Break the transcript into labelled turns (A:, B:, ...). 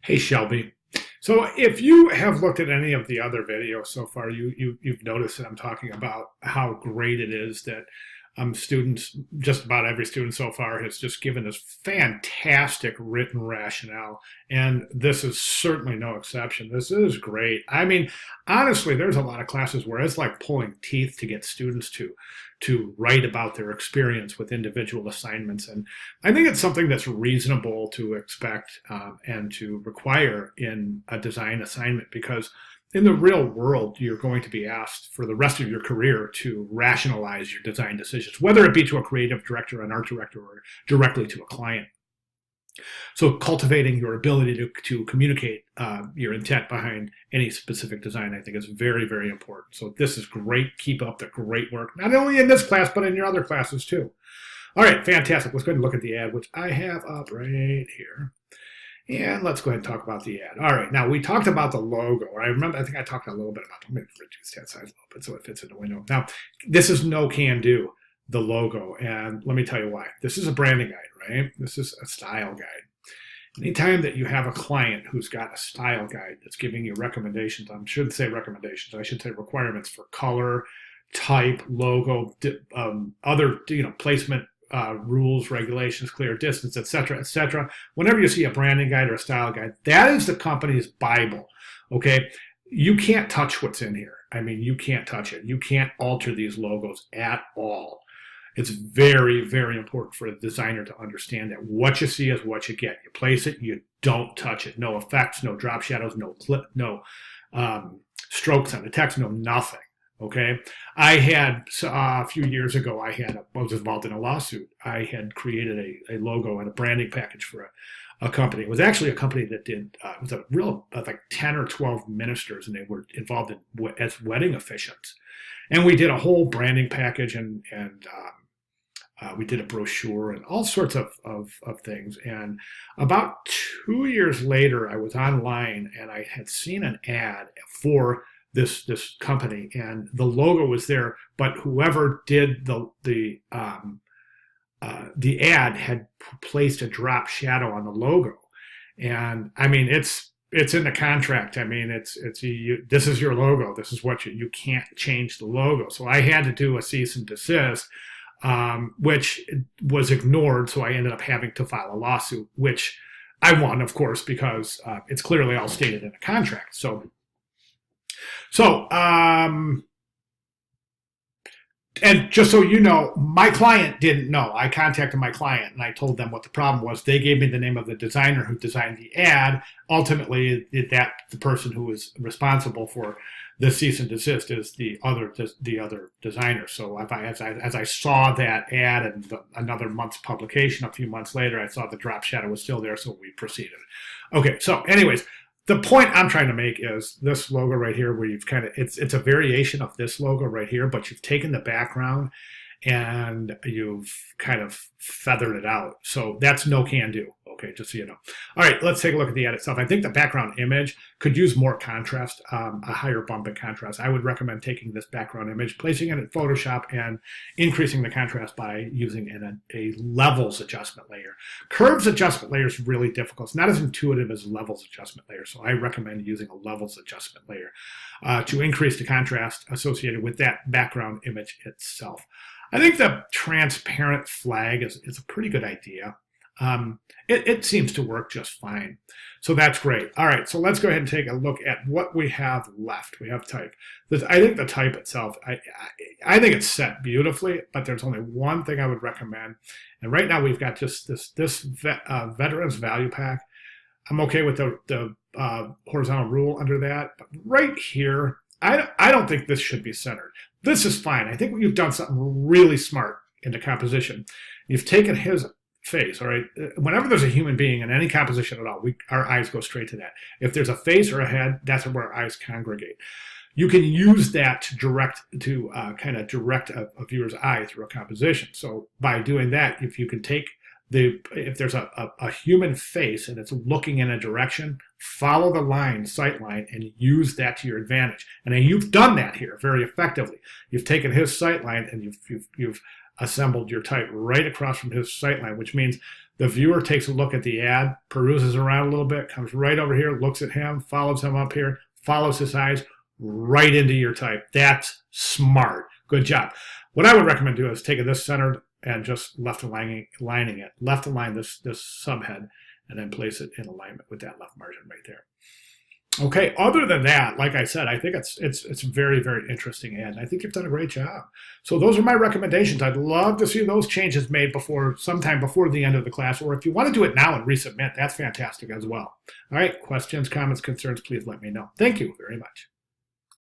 A: Hey Shelby. So if you have looked at any of the other videos so far, you've noticed that I'm talking about how great it is that students, just about every student so far, has just given this fantastic written rationale, and this is certainly no exception. This is great. I mean, honestly, there's a lot of classes where it's like pulling teeth to get students to write about their experience with individual assignments. And I think it's something that's reasonable to expect and to require in a design assignment because in the real world, you're going to be asked for the rest of your career to rationalize your design decisions, whether it be to a creative director, an art director, or directly to a client. So cultivating your ability to communicate your intent behind any specific design, I think is very, very important. So this is great. Keep up the great work, not only in this class, but in your other classes too. All right, fantastic. Let's go ahead and look at the ad, which I have up right here. And let's go ahead and talk about the ad. All right, now we talked about the logo. I think I talked a little bit about, let me reduce that size a little bit so it fits in the window. Now, this is no can do, the logo. And let me tell you why. This is a branding guide, right? This is a style guide. Anytime that you have a client who's got a style guide that's giving you recommendations, I shouldn't say recommendations, I should say requirements for color, type, logo, other placement rules, regulations, clear distance, etc., etc. Whenever you see a branding guide or a style guide, that is the company's Bible. Okay, you can't touch what's in here. I mean, you can't touch it. You can't alter these logos at all. It's very, very important for a designer to understand that what you see is what you get. You place it, you don't touch it. No effects, no drop shadows, no clip, no strokes on the text, no nothing. Okay, I had a few years ago. I was involved in a lawsuit. I had created a logo and a branding package for a company. It was actually a company that did it was a real like 10 or 12 ministers, and they were involved in as wedding officiants. And we did a whole branding package, and we did a brochure and all sorts of things. And about 2 years later, I was online and I had seen an ad for this company, and the logo was there, but whoever did the ad had placed a drop shadow on the logo. And I mean, it's in the contract. I mean, this is your logo. This is what you can't change the logo. So I had to do a cease and desist, which was ignored. So I ended up having to file a lawsuit, which I won, of course, because it's clearly all stated in the contract. So, and just so you know, my client didn't know. I contacted my client and I told them what the problem was. They gave me the name of the designer who designed the ad. Ultimately, the person who was responsible for the cease and desist is the other designer. So as I saw that ad and another month's publication, a few months later, I saw the drop shadow was still there, so we proceeded. Okay, so anyways, the point I'm trying to make is this logo right here, where you've it's a variation of this logo right here, but you've taken the background and you've kind of feathered it out. So that's no can do. Okay, just so you know. All right, let's take a look at the ad itself. I think the background image could use more contrast, a higher bump in contrast. I would recommend taking this background image, placing it in Photoshop, and increasing the contrast by using a levels adjustment layer. Curves adjustment layer is really difficult. It's not as intuitive as levels adjustment layer, so I recommend using a levels adjustment layer to increase the contrast associated with that background image itself. I think the transparent flag is a pretty good idea. It seems to work just fine. So that's great. All right, so let's go ahead and take a look at what we have left. We have type. I think the type itself, I think it's set beautifully, but there's only one thing I would recommend. And right now we've got just this Veterans Value Pack. I'm okay with the horizontal rule under that. But right here, I don't think this should be centered. This is fine. I think you've done something really smart in the composition. You've taken his face, all right? Whenever there's a human being in any composition at all, our eyes go straight to that. If there's a face or a head, that's where our eyes congregate. You can use that to kind of direct a viewer's eye through a composition. So by doing that, if you can take if there's a human face and it's looking in a direction, follow the sight line, and use that to your advantage. And then you've done that here very effectively. You've taken his sight line and you've assembled your type right across from his sight line, which means The viewer takes a look at the ad, peruses around a little bit, comes right over here, looks at him, follows him up here, follows his eyes right into your type. That's smart. Good job. What I would recommend doing is taking this centered and just left aligning it. Left align this subhead and then place it in alignment with that left margin right there. Okay, other than that, like I said, I think it's very, very interesting ad. I think you've done a great job. So those are my recommendations. I'd love to see those changes made sometime before the end of the class, or if you want to do it now and resubmit, that's fantastic as well. All right, questions, comments, concerns, please let me know. Thank you very much.